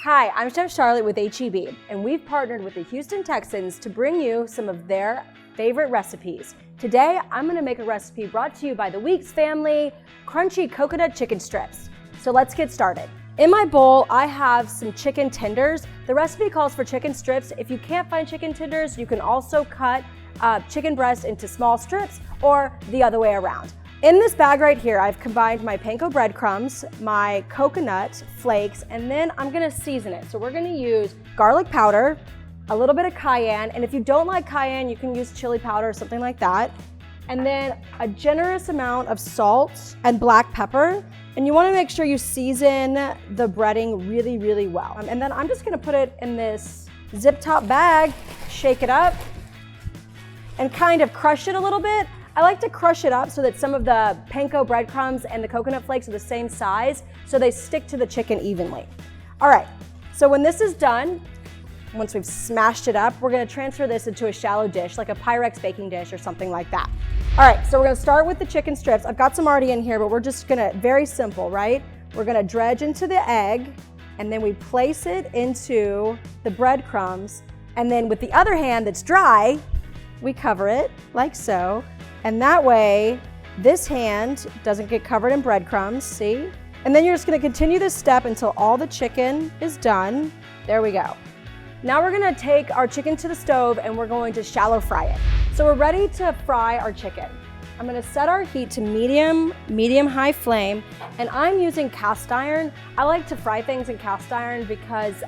Hi, I'm Chef Charlotte with HEB, and we've partnered with the Houston Texans to bring you some of their favorite recipes. Today, I'm gonna make a recipe brought to you by the Weeks family, crunchy coconut chicken strips. So let's get started. In my bowl, I have some chicken tenders. The recipe calls for chicken strips. If you can't find chicken tenders, you can also cut chicken breast into small strips or the other way around. In this bag right here, I've combined my panko breadcrumbs, my coconut flakes, and then I'm gonna season it. So we're gonna use garlic powder, a little bit of cayenne, and if you don't like cayenne, you can use chili powder or something like that. And then a generous amount of salt and black pepper. And you wanna make sure you season the breading really, really well. And then I'm just gonna put it in this zip top bag, shake it up, and kind of crush it a little bit. I like to crush it up so that some of the panko breadcrumbs and the coconut flakes are the same size so they stick to the chicken evenly. All right, so when this is done, once we've smashed it up, we're gonna transfer this into a shallow dish, like a Pyrex baking dish or something like that. All right, so we're gonna start with the chicken strips. I've got some already in here, but we're just gonna, very simple, right? We're gonna dredge into the egg, and then we place it into the breadcrumbs, and then with the other hand that's dry, we cover it like so. And that way, this hand doesn't get covered in breadcrumbs, see? And then you're just gonna continue this step until all the chicken is done. There we go. Now we're gonna take our chicken to the stove and we're going to shallow fry it. So we're ready to fry our chicken. I'm gonna set our heat to medium-high flame, and I'm using cast iron. I like to fry things in cast iron because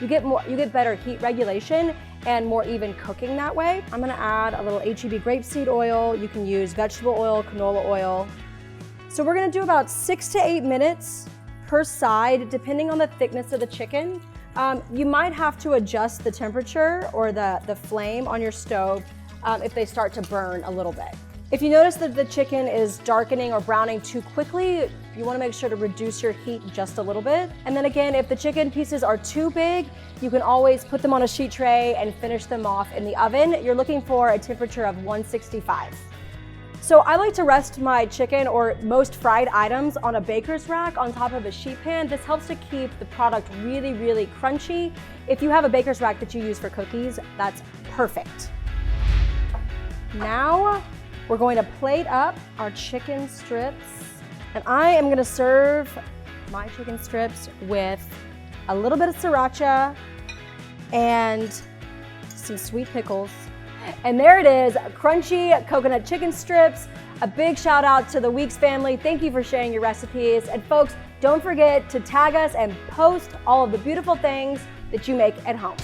you get better heat regulation and more even cooking that way. I'm gonna add a little HEB grapeseed oil. You can use vegetable oil, canola oil. So we're gonna do about 6 to 8 minutes per side, depending on the thickness of the chicken. You might have to adjust the temperature or the flame on your stove if they start to burn a little bit. If you notice that the chicken is darkening or browning too quickly, you wanna make sure to reduce your heat just a little bit. And then again, if the chicken pieces are too big, you can always put them on a sheet tray and finish them off in the oven. You're looking for a temperature of 165. So I like to rest my chicken or most fried items on a baker's rack on top of a sheet pan. This helps to keep the product really, really crunchy. If you have a baker's rack that you use for cookies, that's perfect. Now, we're going to plate up our chicken strips, and I am gonna serve my chicken strips with a little bit of sriracha and some sweet pickles. And there it is, crunchy coconut chicken strips. A big shout out to the Weeks family. Thank you for sharing your recipes. And folks, don't forget to tag us and post all of the beautiful things that you make at home.